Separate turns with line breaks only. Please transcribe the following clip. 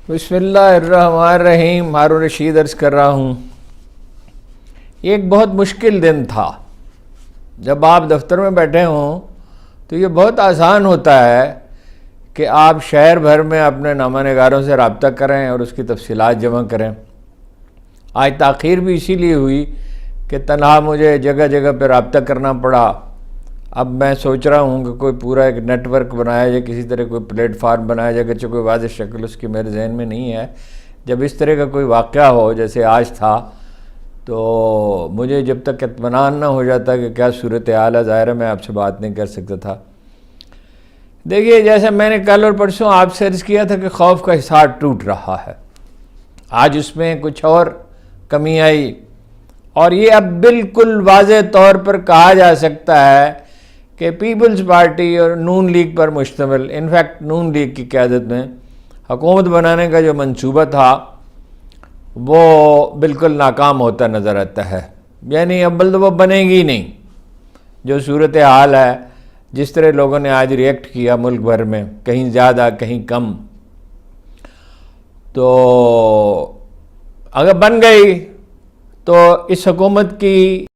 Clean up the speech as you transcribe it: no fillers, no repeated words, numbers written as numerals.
بسم اللہ الرحمن الرحیم. ہارون رشید عرض کر رہا ہوں. یہ ایک بہت مشکل دن تھا. جب آپ دفتر میں بیٹھے ہوں تو یہ بہت آسان ہوتا ہے کہ آپ شہر بھر میں اپنے نامہ نگاروں سے رابطہ کریں اور اس کی تفصیلات جمع کریں. آج تاخیر بھی اسی لیے ہوئی کہ تنہا مجھے جگہ جگہ پہ رابطہ کرنا پڑا. اب میں سوچ رہا ہوں کہ کوئی پورا ایک نیٹ ورک بنایا جائے, کسی طرح کوئی پلیٹ فارم بنایا جائے, اگرچہ کوئی واضح شکل اس کی میرے ذہن میں نہیں ہے. جب اس طرح کا کوئی واقعہ ہو جیسے آج تھا تو مجھے جب تک اطمینان نہ ہو جاتا کہ کیا صورتحال ہے, ظاہر ہے میں آپ سے بات نہیں کر سکتا تھا. دیکھیے, جیسے میں نے کل اور پرسوں آپ سے عرض کیا تھا کہ خوف کا حصار ٹوٹ رہا ہے. آج اس میں کچھ اور کمی آئی اور یہ اب بالکل واضح طور پر کہا جا سکتا ہے کہ پیپلز پارٹی اور نون لیگ پر مشتمل, انفیکٹ نون لیگ کی قیادت میں حکومت بنانے کا جو منصوبہ تھا وہ بالکل ناکام ہوتا نظر آتا ہے. یعنی اب تو وہ بنے گی نہیں. جو صورتحال ہے, جس طرح لوگوں نے آج ریئیکٹ کیا ملک بھر میں, کہیں زیادہ کہیں کم, تو اگر بن گئی تو اس حکومت کی